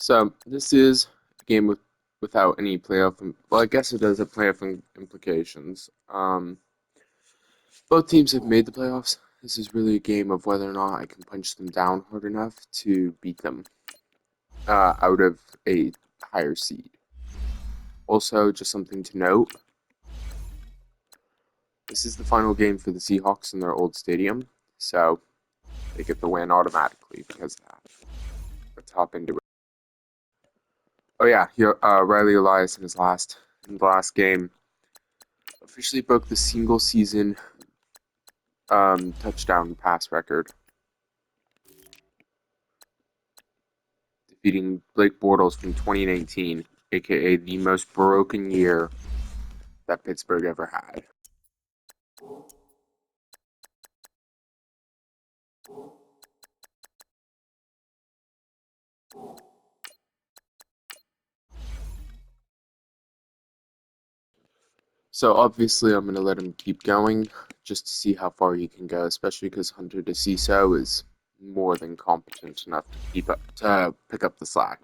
So this is a game without any playoff. Well, I guess it does have playoff implications. Both teams have made the playoffs. This is really a game of whether or not I can punch them down hard enough to beat them out of a higher seed. Also, just something to note: this is the final game for the Seahawks in their old stadium, so they get the win automatically because of that. Let's hop into it. Oh yeah, Riley Elias in the last game officially broke the single season touchdown pass record, defeating Blake Bortles from 2019, aka the most broken year that Pittsburgh ever had. So obviously, I'm gonna let him keep going just to see how far he can go, especially because Hunter DeCiso is more than competent enough to pick up the slack.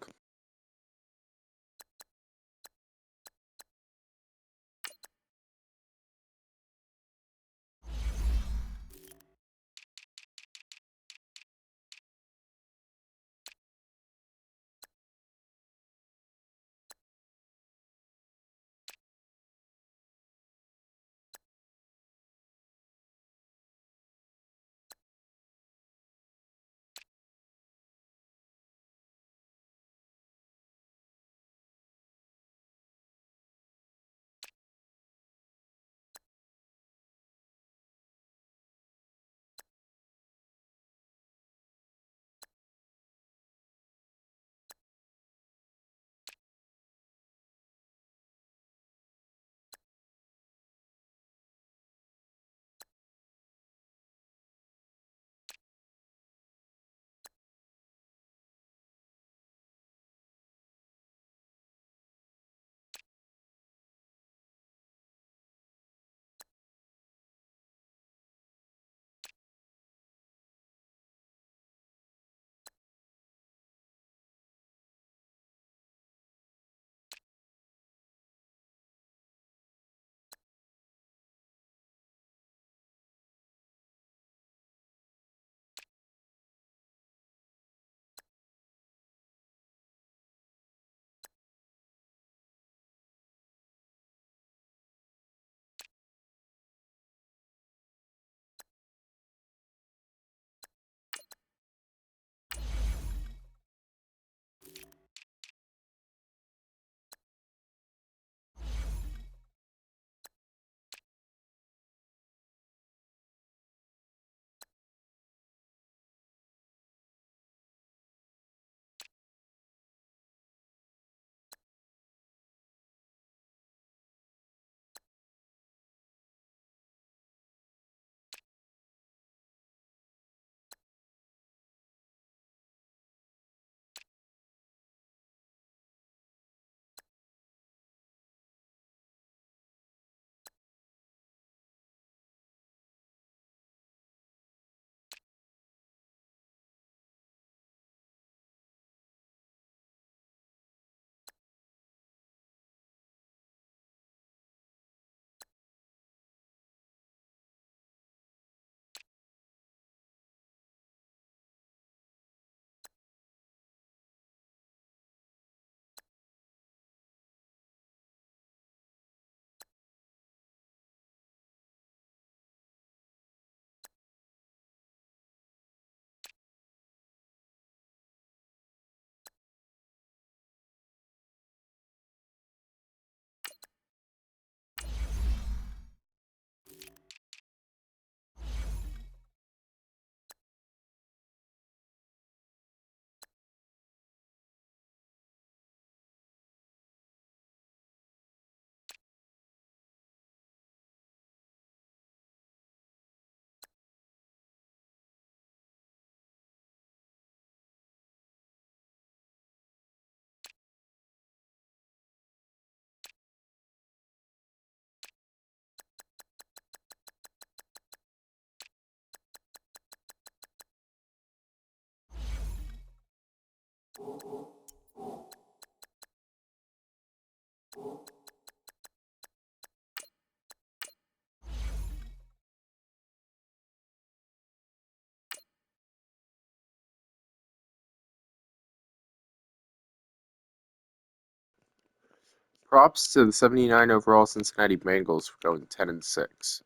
Props to the 79 overall Cincinnati Bengals for going 10-6.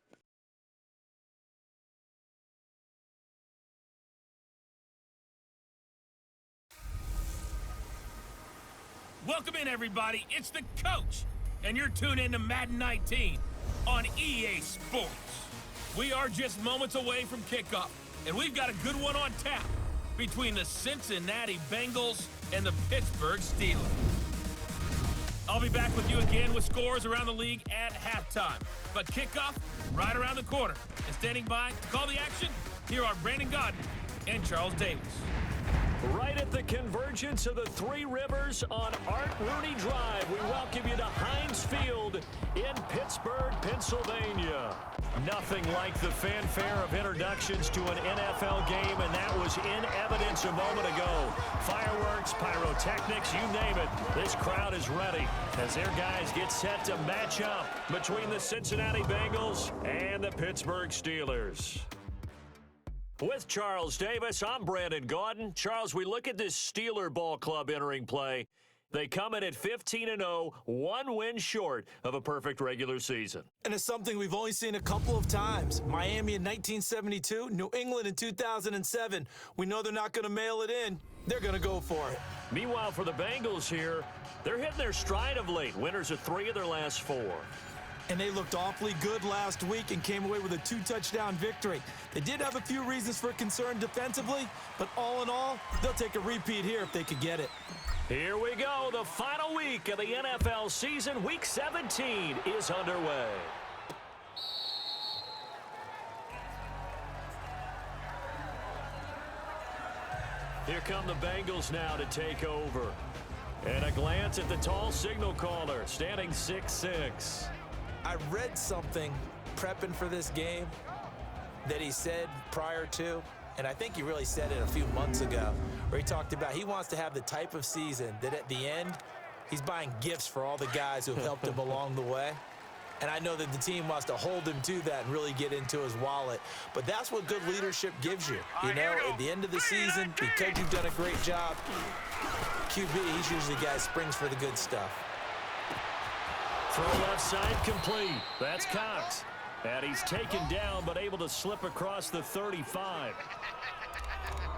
Welcome in, everybody. It's the coach, and you're tuned in to Madden 19 on EA Sports. We are just moments away from kickoff, and we've got a good one on tap between the Cincinnati Bengals and the Pittsburgh Steelers. I'll be back with you again with scores around the league at halftime. But kickoff right around the corner. And standing by to call the action, here are Brandon Godden and Charles Davis. Right at the convergence of the Three Rivers on Art Rooney Drive, we welcome you to Heinz Field in Pittsburgh, Pennsylvania. Nothing like the fanfare of introductions to an NFL game, and that was in evidence a moment ago. Fireworks, pyrotechnics, you name it. This crowd is ready as their guys get set to match up between the Cincinnati Bengals and the Pittsburgh Steelers. With Charles Davis, I'm Brandon Godden. Charles, we look at this Steeler ball club entering play. They come in at 15-0, one win short of a perfect regular season. And it's something we've only seen a couple of times. Miami in 1972, New England in 2007. We know they're not going to mail it in. They're going to go for it. Meanwhile, for the Bengals here, they're hitting their stride of late. Winners of 3 of their last 4. And they looked awfully good last week and came away with a 2-touchdown victory. They did have a few reasons for concern defensively, but all in all, they'll take a repeat here if they could get it. Here we go. The final week of the NFL season. Week 17 is underway. Here come the Bengals now to take over. And a glance at the tall signal caller, standing 6'6". I read something prepping for this game that he said prior to, and I think he really said it a few months ago, where he talked about he wants to have the type of season that at the end, he's buying gifts for all the guys who have helped him along the way. And I know that the team wants to hold him to that and really get into his wallet. But that's what good leadership gives you. You know, at the end of the season, because you've done a great job, QB, he's usually the guy who springs for the good stuff. Throw left side complete. That's Cox. And he's taken down but able to slip across the 35.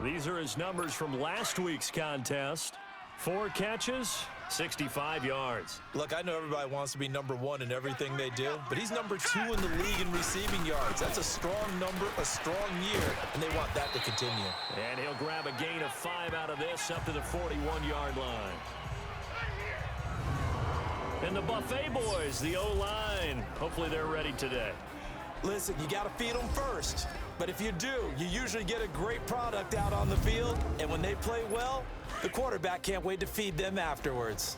These are his numbers from last week's contest. 4 catches, 65 yards. Look, I know everybody wants to be number 1 in everything they do, but he's number 2 in the league in receiving yards. That's a strong number, a strong year, and they want that to continue. And he'll grab a gain of 5 out of this up to the 41-yard line. And the Buffet boys, the O-line, hopefully they're ready today. Listen, you got to feed them first. But if you do, you usually get a great product out on the field. And when they play well, the quarterback can't wait to feed them afterwards.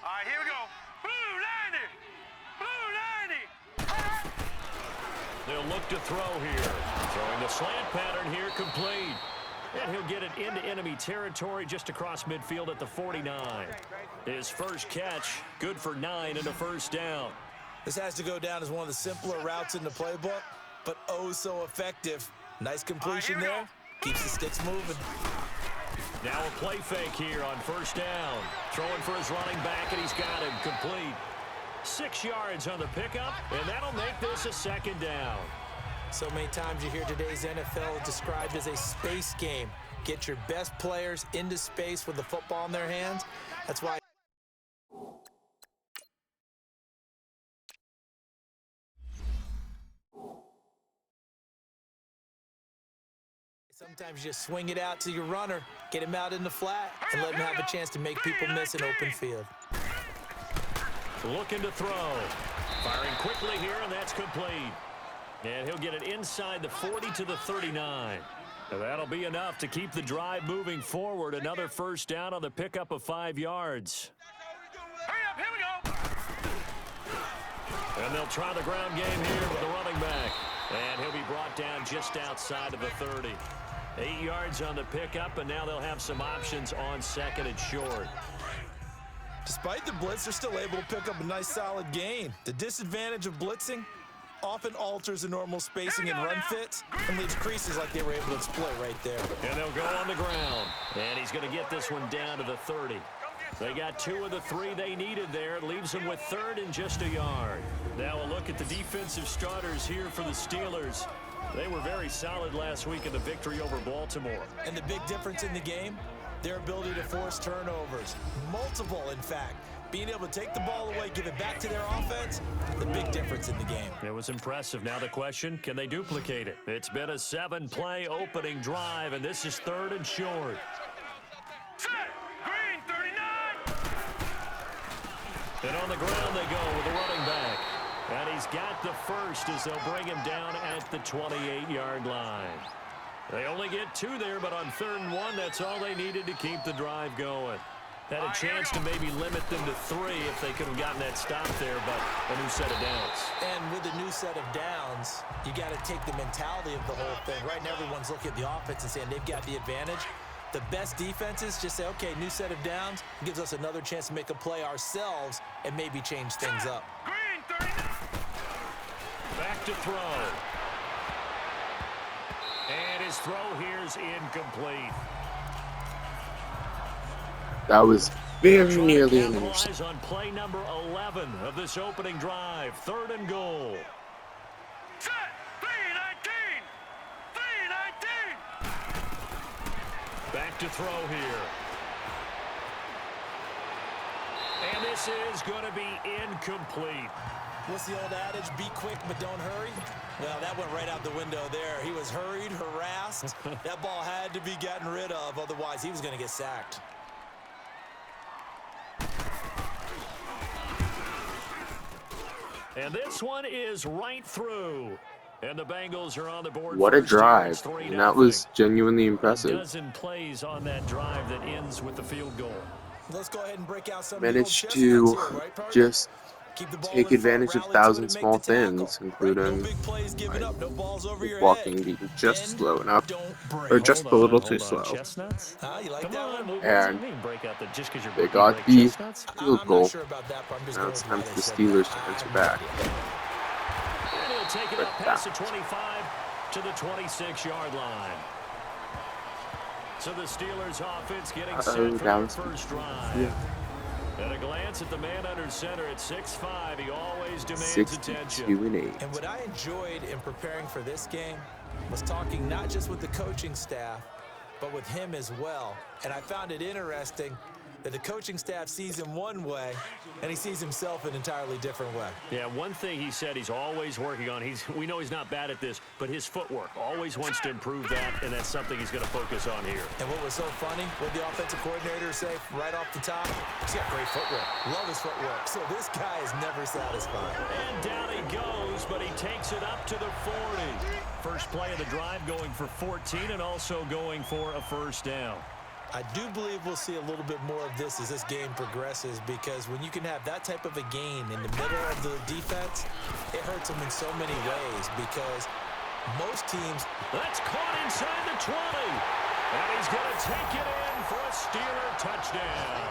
All right, here we go. Blue 90! Blue 90! They'll look to throw here. Throwing the slant pattern here complete. And he'll get it into enemy territory just across midfield at the 49. His first catch, good for 9 and a first down. This has to go down as one of the simpler routes in the playbook, but oh so effective. Nice completion there. Keeps the sticks moving. Now a play fake here on first down. Throwing for his running back, and he's got him complete. 6 yards on the pickup, and that'll make this a second down. So many times you hear today's NFL described as a space game. Get your best players into space with the football in their hands. That's why sometimes you just swing it out to your runner, get him out in the flat, and let him have a chance to make people miss an open field. Looking to throw. Firing quickly here, and that's complete. And he'll get it inside the 40 to the 39. And that'll be enough to keep the drive moving forward. Another first down on the pickup of 5 yards. Hurry up, here we go! And they'll try the ground game here with the running back. And he'll be brought down just outside of the 30. 8 yards on the pickup, and now they'll have some options on second and short. Despite the blitz, they're still able to pick up a nice solid gain. The disadvantage of blitzing, often alters the normal spacing and run fits and leaves creases like they were able to exploit right there. And they'll go on the ground. And he's going to get this one down to the 30. They got 2 of the 3 they needed there. It leaves them with 3rd and just a yard. Now a look at the defensive starters here for the Steelers. They were very solid last week in the victory over Baltimore. And the big difference in the game, their ability to force turnovers. Multiple, in fact. Being able to take the ball away, give it back to their offense, the big difference in the game. It was impressive. Now the question, can they duplicate it? It's been a 7-play opening drive, and this is 3rd and short. Set. Green 39. And on the ground they go with the running back. And he's got the first as they'll bring him down at the 28-yard line. They only get 2 there, but on 3rd and 1, that's all they needed to keep the drive going. Had a chance to maybe limit them to 3 if they could have gotten that stop there, but a new set of downs. And with a new set of downs, you got to take the mentality of the whole thing. Right now, everyone's looking at the offense and saying they've got the advantage. The best defenses just say, okay, new set of downs gives us another chance to make a play ourselves and maybe change things up. Green 39. Back to throw. And his throw here's incomplete. That was very Trying to nearly an capitalize interception. on play number 11 of this opening drive. 3rd and goal. Set. 319. 319. Back to throw here. And this is going to be incomplete. What's the old adage? Be quick, but don't hurry. Well, that went right out the window there. He was hurried, harassed. That ball had to be gotten rid of. Otherwise, he was going to get sacked. And this one is right through. And the Bengals are on the board. What a first here. It's drive. 3-0. And that was genuinely A impressive. dozen plays on that drive that ends with the field goal. Let's go ahead and break out some Managed of to the old chestnuts here, right, partner? just Keep the ball take in front, advantage of rally to it 1,000 and make small the tackle. things, Right, including no big plays given up, no balls over your walking head. being just Bend, slow enough, don't break. or just a little too Hold on. slow. Chestnuts? You like Come that on. one? What does And it mean, break out the, just because you're they breaking, got break the chestnuts? field I'm goal. not sure about that, but I'm just Now going it's with time why for they the said Steelers that. to I answer have no back. idea. And he'll take it But up past the that- 25 to the 26-yard line. So the Steelers offense getting set for that their was- first drive. yeah. At a glance at the man under center at 6'5", he always demands 62 attention. and 8. And what I enjoyed in preparing for this game was talking not just with the coaching staff, but with him as well. And I found it interesting that the coaching staff sees him one way, and he sees himself an entirely different way. Yeah, one thing he said he's always working on, we know he's not bad at this, but his footwork, always wants to improve that, and that's something he's going to focus on here. And what was so funny, what the offensive coordinator say right off the top, he's got great footwork. Love his footwork. So this guy is never satisfied. And down he goes, but he takes it up to the 40. First play of the drive going for 14 and also going for a first down. I do believe we'll see a little bit more of this as this game progresses, because when you can have that type of a gain in the middle of the defense, it hurts them in so many ways, because most teams... That's caught inside the 20. And he's going to take it in for a Steeler touchdown.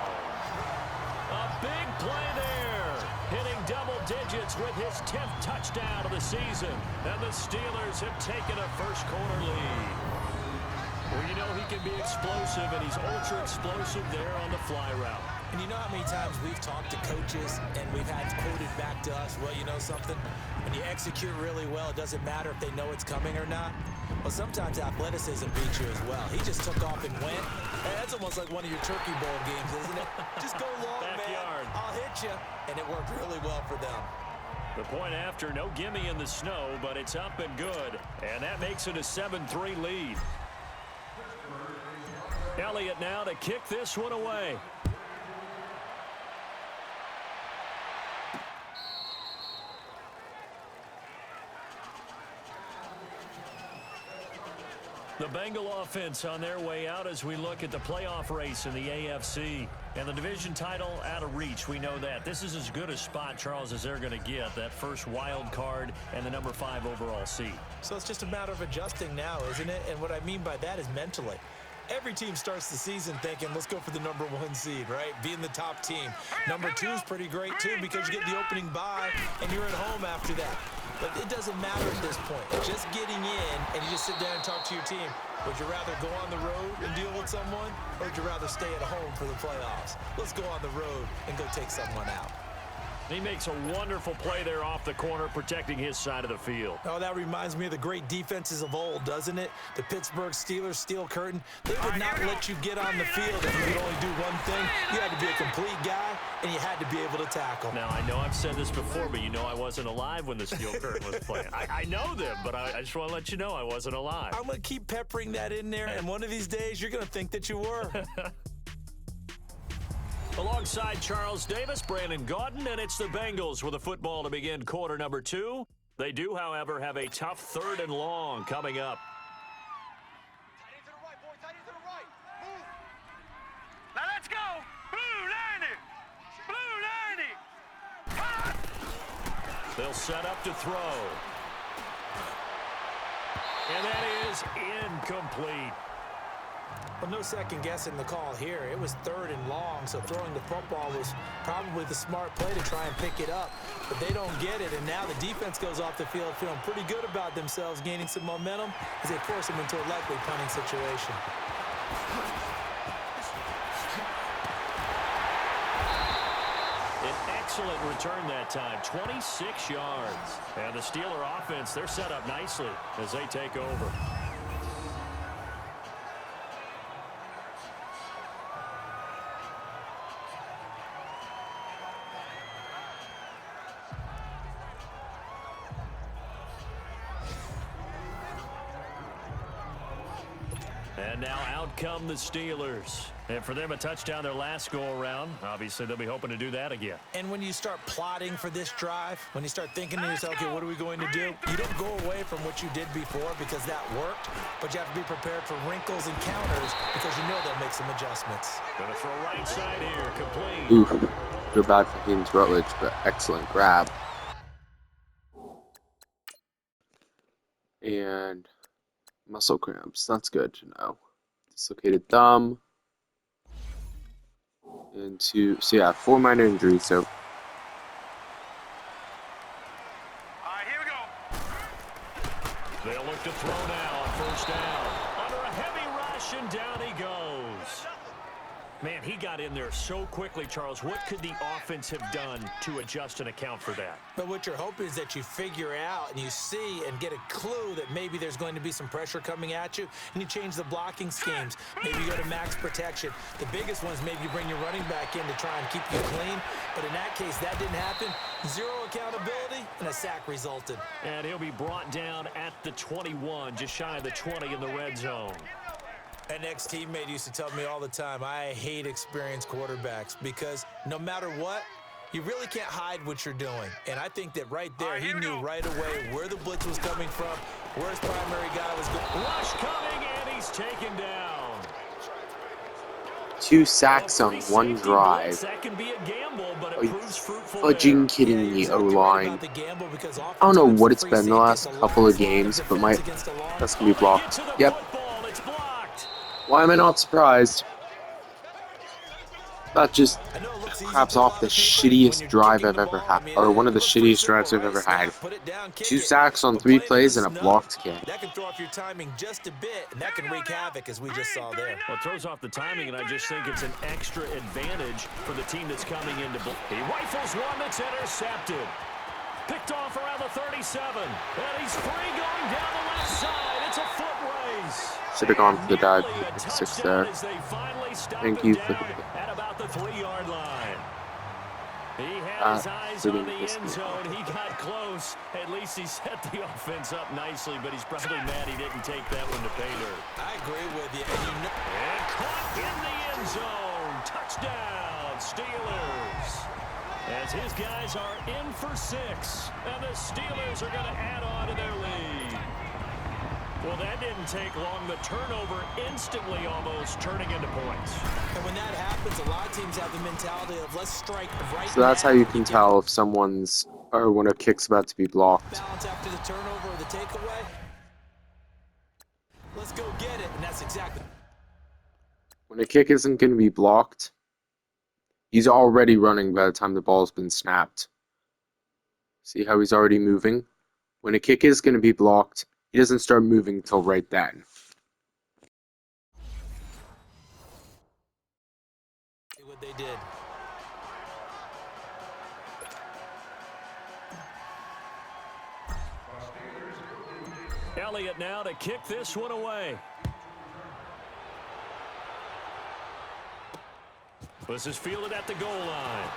A big play there. Hitting double digits with his 10th touchdown of the season. And the Steelers have taken a first quarter lead. Well, you know he can be explosive, and he's ultra-explosive there on the fly route. And you know how many times we've talked to coaches and we've had quoted back to us, well, you know something? When you execute really well, it doesn't matter if they know it's coming or not. Well, sometimes athleticism beats you as well. He just took off and went. Hey, that's almost like one of your Turkey Bowl games, isn't it? Just go long, Backyard. man. I'll hit you. And it worked really well for them. The point after, no gimme in the snow, but it's up and good. And that makes it a 7-3 lead. Elliott now to kick this one away. The Bengal offense on their way out as we look at the playoff race in the AFC. And the division title out of reach, we know that. This is as good a spot, Charles, as they're going to get. That first wild card and the number 5 overall seed. So it's just a matter of adjusting now, isn't it? And what I mean by that is mentally. Every team starts the season thinking, let's go for the number 1 seed, right? Being the top team. Number 2 is pretty great, too, because you get the opening bye, and you're at home after that. But it doesn't matter at this point. Just getting in, and you just sit down and talk to your team. Would you rather go on the road and deal with someone, or would you rather stay at home for the playoffs? Let's go on the road and go take someone out. He makes a wonderful play there off the corner, protecting his side of the field. Oh, that reminds me of the great defenses of old, doesn't it? The Pittsburgh Steelers steel curtain. They would not let you get on the field if you could only do one thing. You had to be a complete guy, and you had to be able to tackle. Now, I know I've said this before, but you know I wasn't alive when the steel curtain was playing. I know them, but I just want to let you know I wasn't alive. I'm going to keep peppering that in there, and one of these days you're going to think that you were. Alongside Charles Davis, Brandon Gaudin, and it's the Bengals with a football to begin quarter number 2. They do, however, have a tough 3rd and long coming up. Tight end to the right, boy. Tight end to the right. Move. Now let's go. Blue 90. Blue 90. They'll set up to throw. And that is incomplete. Well, no second guessing the call here. It was 3rd and long, so throwing the football was probably the smart play to try and pick it up. But they don't get it, and now the defense goes off the field feeling pretty good about themselves, gaining some momentum as they force them into a likely punting situation. An excellent return that time, 26 yards. And the Steeler offense, they're set up nicely as they take over. And now out come the Steelers. And for them, a touchdown their last go-around. Obviously, they'll be hoping to do that again. And when you start plotting for this drive, when you start thinking to yourself, okay, what are we going to do? You don't go away from what you did before because that worked, but you have to be prepared for wrinkles and counters because you know they'll make some adjustments. Gonna throw right side here, complete. Oof. Feel bad for Haynes Rutledge, but excellent grab. And muscle cramps. That's good to know. Dislocated thumb. And so yeah, 4 minor injuries. So All right, here we go. They'll look to throw now on 1st down. Under a heavy rush, and down he goes. Man, he got in there so quickly, Charles. What could the offense have done to adjust and account for that? But what you're hoping is that you figure out and you see and get a clue that maybe there's going to be some pressure coming at you, and you change the blocking schemes. Maybe you go to max protection. The biggest one is maybe you bring your running back in to try and keep you clean. But in that case, that didn't happen. 0 accountability, and a sack resulted. And he'll be brought down at the 21, just shy of the 20 in the red zone. An ex-teammate used to tell me all the time, I hate experienced quarterbacks because no matter what, you really can't hide what you're doing. And I think that right there, he knew right away where the blitz was coming from, where his primary guy was going. Rush coming, and he's taken down. 2 sacks on 1 drive. That can be a gamble, but Are it you proves fruitful fudging there. kidding me, O-line? I don't know what it's been the last couple of games, but that's gonna be blocked. Yep. It's blocked. Why am I not surprised? That just craps off the shittiest drive I've ever had, or one of the shittiest drives I've ever had. 2 sacks on 3 plays and a blocked kick. That can throw off your timing just a bit, and that can wreak havoc, as we just saw there. Well, it throws off the timing, and I just think it's an extra advantage for the team that's coming into. He rifles one that's intercepted. Picked off around the 37. And he's free going down the left side. It's a foot race. Should have gone for the dive 6 there. Thank you for at about the 3-yard line. He had his eyes on the end zone. He got close. At least he set the offense up nicely, but he's probably mad he didn't take that one to pay dirt. I agree with you. And caught in the end zone. Touchdown, Steelers. As his guys are in for 6, and the Steelers are going to add on to their lead. Well, that didn't take long. The turnover instantly almost turning into points. And when that happens, a lot of teams have the mentality of let's strike right now. So that's how you can tell if someone's, or when a kick's about to be blocked. Balance after the turnover or the takeaway. Let's go get it, and that's exactly. When a kick isn't going to be blocked, he's already running by the time the ball's been snapped. See how he's already moving? When a kick is going to be blocked, he doesn't start moving until right then. See what they did. Elliott now to kick this one away. This is fielded at the goal line.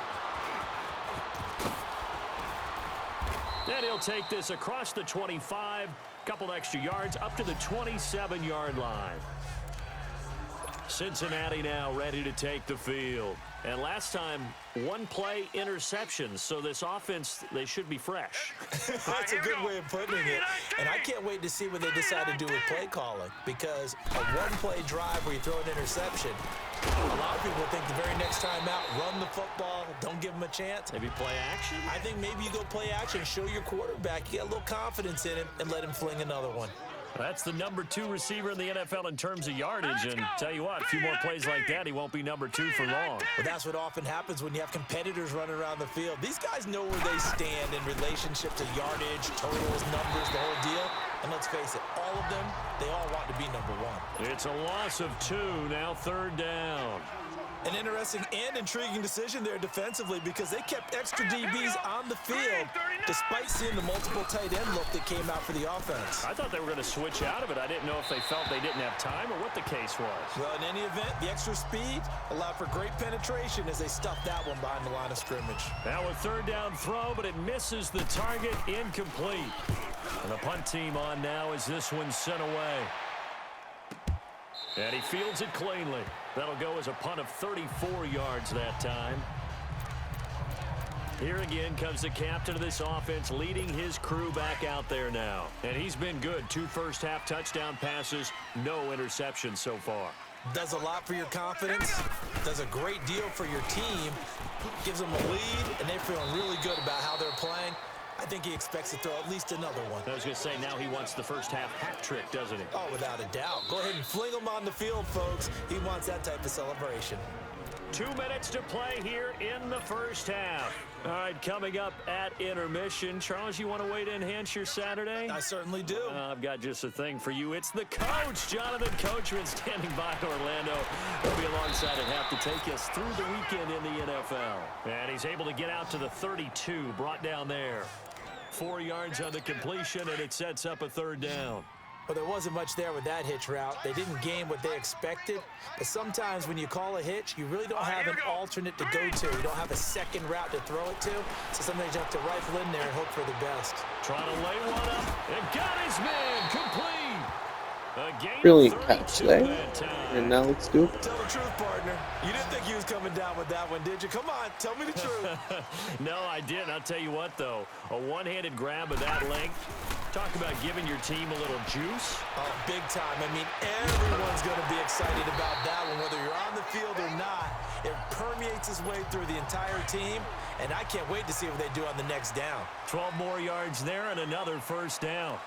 And he'll take this across the 25, couple extra yards up to the 27-yard line. Cincinnati now ready to take the field. And last time, one play interceptions, so this offense, they should be fresh. That's a good way of putting it. And I can't wait to see what they decide to do with play calling, because a one-play drive where you throw an interception, a lot of people think the very next time out, run the football, don't give them a chance. Maybe play action? I think maybe you go play action, show your quarterback, you get a little confidence in him, and let him fling another one. That's the number 2 receiver in the NFL in terms of yardage, and tell you what, a few more plays like that, he won't be number 2 for long. Well, that's what often happens when you have competitors running around the field. These guys know where they stand in relationship to yardage, totals, numbers, the whole deal. And let's face it, all of them, they all want to be number 1. It's a loss of 2, now 3rd down. An interesting and intriguing decision there defensively, because they kept extra DBs on the field despite seeing the multiple tight end look that came out for the offense. I thought they were going to switch out of it. I didn't know if they felt they didn't have time or what the case was. Well, in any event, the extra speed allowed for great penetration as they stuffed that one behind the line of scrimmage. Now a 3rd down throw, but it misses the target, incomplete. And the punt team on now as this one's sent away. And he fields it cleanly. That'll go as a punt of 34 yards that time. Here again comes the captain of this offense, leading his crew back out there now. And he's been good. 2 first-half touchdown passes, no interceptions so far. Does a lot for your confidence, does a great deal for your team, gives them a lead, and they're feeling really good about how they're playing. I think he expects to throw at least another one. I was going to say, now he wants the first-half hat trick, doesn't he? Oh, without a doubt. Go ahead and fling him on the field, folks. He wants that type of celebration. 2 minutes to play here in the first half. All right, coming up at intermission. Charles, you want a way to enhance your Saturday? I certainly do. I've got just a thing for you. It's the coach, Jonathan Coachman, standing by Orlando. He'll be alongside at half to take us through the weekend in the NFL. And he's able to get out to the 32, brought down there. 4 yards on the completion, and it sets up a 3rd down. Well, there wasn't much there with that hitch route. They didn't gain what they expected. But sometimes when you call a hitch, you really don't have an alternate to go to. You don't have a second route to throw it to. So sometimes you have to rifle in there and hope for the best. Trying to lay one up, and got his man complete. Brilliant catch there. And now let's do it. Tell the truth, partner. You didn't think he was coming down with that one, did you? Come on, tell me the truth. No, I didn't. I'll tell you what, though. A one-handed grab of that length. Talk about giving your team a little juice. Oh, big time. I mean, everyone's going to be excited about that one, whether you're on the field or not. It permeates its way through the entire team, and I can't wait to see what they do on the next down. 12 more yards there and another 1st down.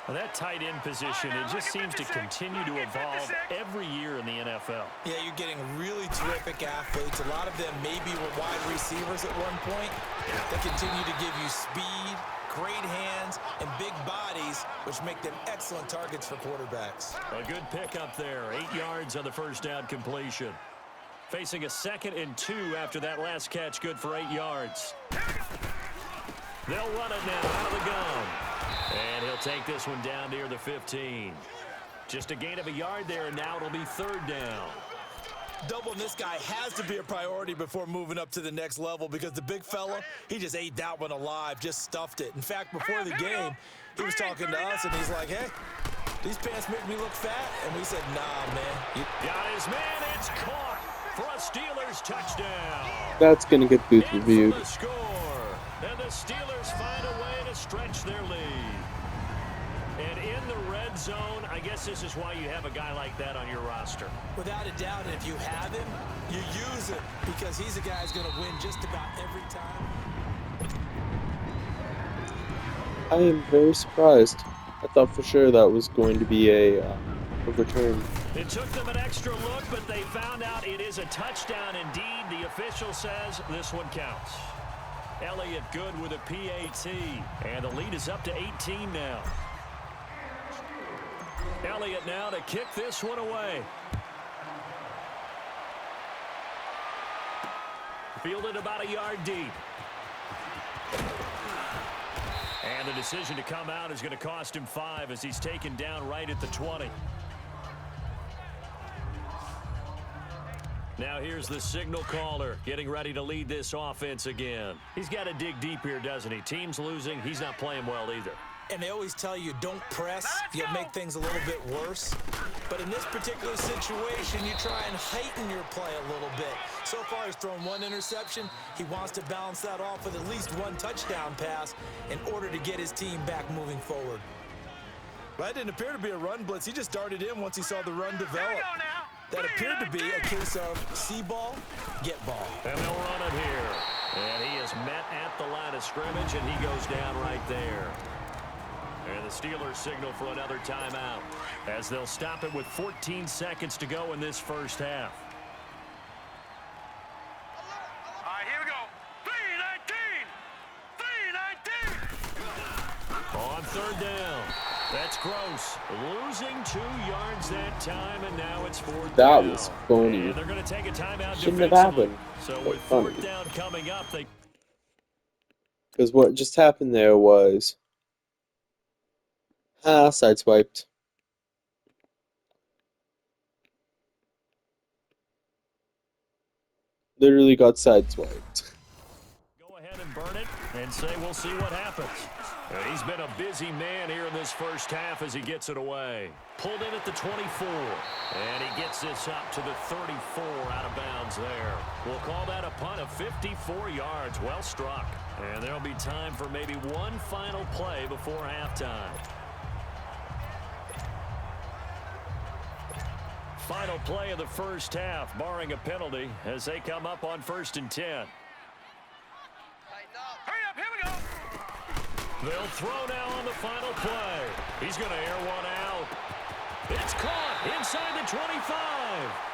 Well, that tight end position, it just seems to continue to evolve every year in the NFL. Yeah, you're getting really terrific athletes. A lot of them maybe were wide receivers at one point. They continue to give you speed, great hands, and big bodies, which make them excellent targets for quarterbacks. A good pickup there. 8 yards on the 1st down completion. Facing a 2nd and 2 after that last catch, good for 8 yards. They'll run it now out of the gun. And he'll take this one down near the 15. Just a gain of a yard there, and now it'll be 3rd down. Doubling this guy has to be a priority before moving up to the next level, because the big fella, he just ate that one alive, just stuffed it. In fact, before the game, he was talking to us, and he's like, hey, these pants make me look fat. And we said, nah, man. Got his man. It's caught for a Steelers touchdown. That's going to get booth reviewed. The score. And the Steelers find a way to stretch their lead. And in the red zone, I guess this is why you have a guy like that on your roster. Without a doubt, and if you have him, you use him, because he's a guy who's going to win just about every time. I am very surprised. I thought for sure that was going to be a return. It took them an extra look, but they found out it is a touchdown indeed. The official says this one counts. Elliott good with a PAT. And the lead is up to 18 now. Elliott now to kick this one away. Fielded about a yard deep. And the decision to come out is going to cost him 5 as he's taken down right at the 20. Now here's the signal caller getting ready to lead this offense again. He's got to dig deep here, doesn't he? Team's losing. He's not playing well either. And they always tell you don't press. You'll make things a little bit worse. But in this particular situation, you try and heighten your play a little bit. So far, he's thrown 1 interception. He wants to balance that off with at least 1 touchdown pass in order to get his team back moving forward. Well, that didn't appear to be a run blitz. He just darted in once he saw the run develop. That appeared to be a case of see ball, get ball. And they'll run it here. And he is met at the line of scrimmage, and he goes down right there. And the Steelers signal for another timeout as they'll stop it with 14 seconds to go in this first half. All right, here we go. 3-19. 3-19. On third down. That's Gross. Losing 2 yards that time, and now it's 4th down. That was funny. And they're going to take a timeout. Shouldn't have happened. So But with funny. 4th down coming up, they... Because what just happened there was... sideswiped. Literally got sideswiped. Go ahead and burn it and say we'll see what happens. And he's been a busy man here in this first half as he gets it away. Pulled in at the 24. And he gets this up to the 34 out of bounds there. We'll call that a punt of 54 yards. Well struck. And there'll be time for maybe one final play before halftime. Final play of the first half, barring a penalty, as they come up on 1st and 10. Hurry up, here we go. They'll throw now on the final play. He's going to air one out. It's caught inside the 25.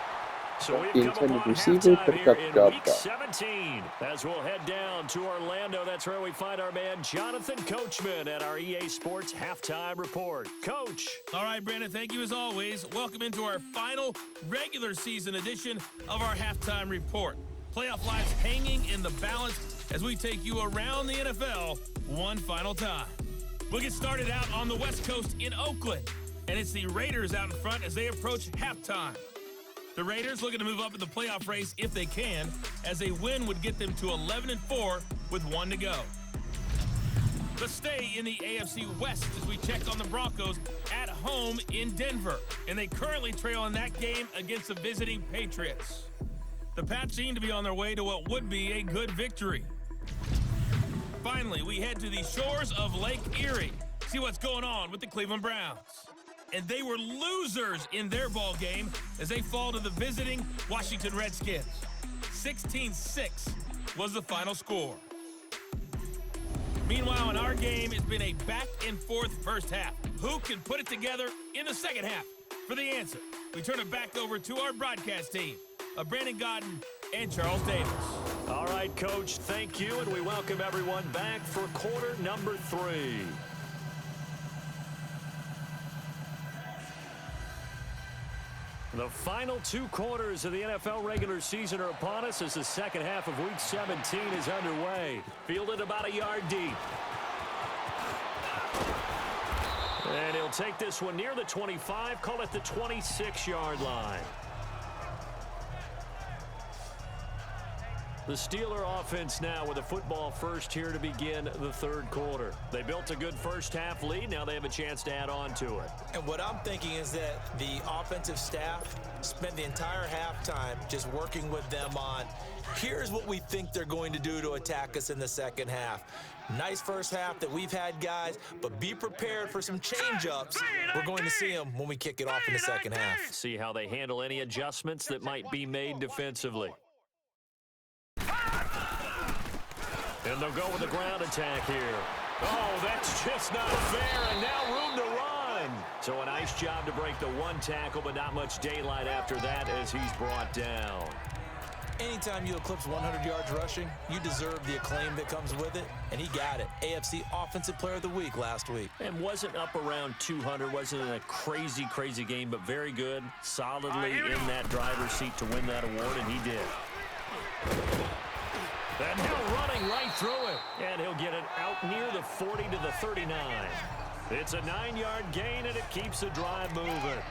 So The we've come intended upon receiver halftime could here have got the in job week done. 17. As we'll head down to Orlando, that's where we find our man Jonathan Coachman at our EA Sports Halftime Report. Coach. All right, Brandon, thank you as always. Welcome into our final regular season edition of our halftime report. Playoff lives hanging in the balance as we take you around the NFL one final time. We'll get started out on the West Coast in Oakland, and it's the Raiders out in front as they approach halftime. The Raiders looking to move up in the playoff race if they can, as a win would get them to 11-4 with 1 to go. Let's stay in the AFC West as we check on the Broncos at home in Denver, and they currently trail in that game against the visiting Patriots. The Pats seem to be on their way to what would be a good victory. Finally, we head to the shores of Lake Erie, see what's going on with the Cleveland Browns. And they were losers in their ball game as they fall to the visiting Washington Redskins. 16-6 was the final score. Meanwhile, in our game, it's been a back-and-forth first half. Who can put it together in the second half? For the answer, we turn it back over to our broadcast team of Brandon Godden and Charles Davis. All right, Coach, thank you, and we welcome everyone back for quarter number 3. The final 2 quarters of the NFL regular season are upon us as the second half of Week 17 is underway. Fielded about a yard deep. And he'll take this one near the 25, call it the 26-yard line. The Steeler offense now with a football first here to begin the third quarter. They built a good first half lead. Now they have a chance to add on to it. And what I'm thinking is that the offensive staff spent the entire halftime just working with them on, here's what we think they're going to do to attack us in the second half. Nice first half that we've had, guys, but be prepared for some change-ups. We're going to see them when we kick it off in the second half. See how they handle any adjustments that might be made defensively. And they'll go with the ground attack here. Oh, that's just not fair, and now room to run. So a nice job to break the 1 tackle, but not much daylight after that as he's brought down. Anytime you eclipse 100 yards rushing, you deserve the acclaim that comes with it, and he got it. AFC Offensive Player of the Week last week. And wasn't up around 200, wasn't in a crazy, crazy game, but very good, solidly in that driver's seat to win that award, and he did. And now running right through it, and he'll get it out near the 40 to the 39. It's a 9-yard gain, and it keeps the drive moving.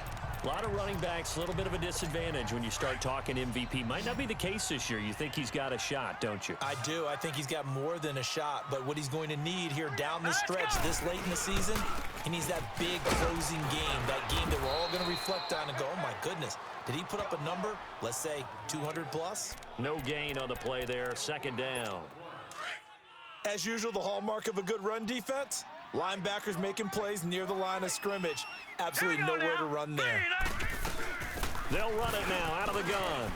A lot of running backs, a little bit of a disadvantage when you start talking MVP. Might not be the case this year. You think he's got a shot, don't you? I do. I think he's got more than a shot, but what he's going to need here down the stretch this late in the season, he needs that big closing game, that game that we're all going to reflect on and go, oh, my goodness, did he put up a number, let's say 200 plus? No gain on the play there, 2nd down. As usual, the hallmark of a good run defense, linebackers making plays near the line of scrimmage. Absolutely nowhere to run there. They'll run it now out of the gun.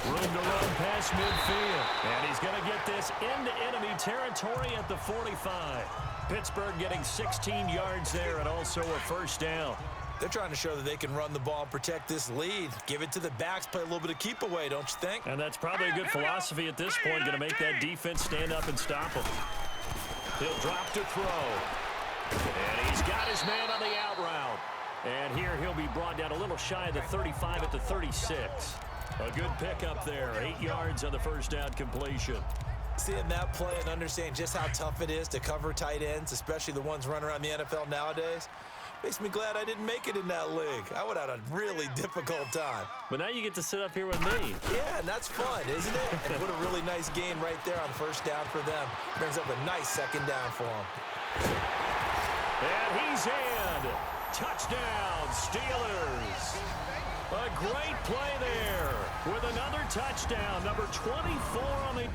Room to run past midfield. And he's going to get this into enemy territory at the 45. Pittsburgh getting 16 yards there and also a 1st down. They're trying to show that they can run the ball and protect this lead. Give it to the backs, play a little bit of keep away, don't you think? And that's probably a good philosophy at this point, going to make that defense stand up and stop him. He'll drop to throw. And he's got his man on the out route. And here he'll be brought down a little shy of the 35 at the 36. A good pickup there, 8 yards on the 1st down completion. Seeing that play and understanding just how tough it is to cover tight ends, especially the ones running around the NFL nowadays, makes me glad I didn't make it in that league. I would have had a really difficult time. But now you get to sit up here with me. Yeah, and that's fun, isn't it? And what a really nice game right there on 1st down for them. Brings up a nice 2nd down for them. And he's in. Touchdown, Steelers. A great play there with another touchdown. Number 24 on the...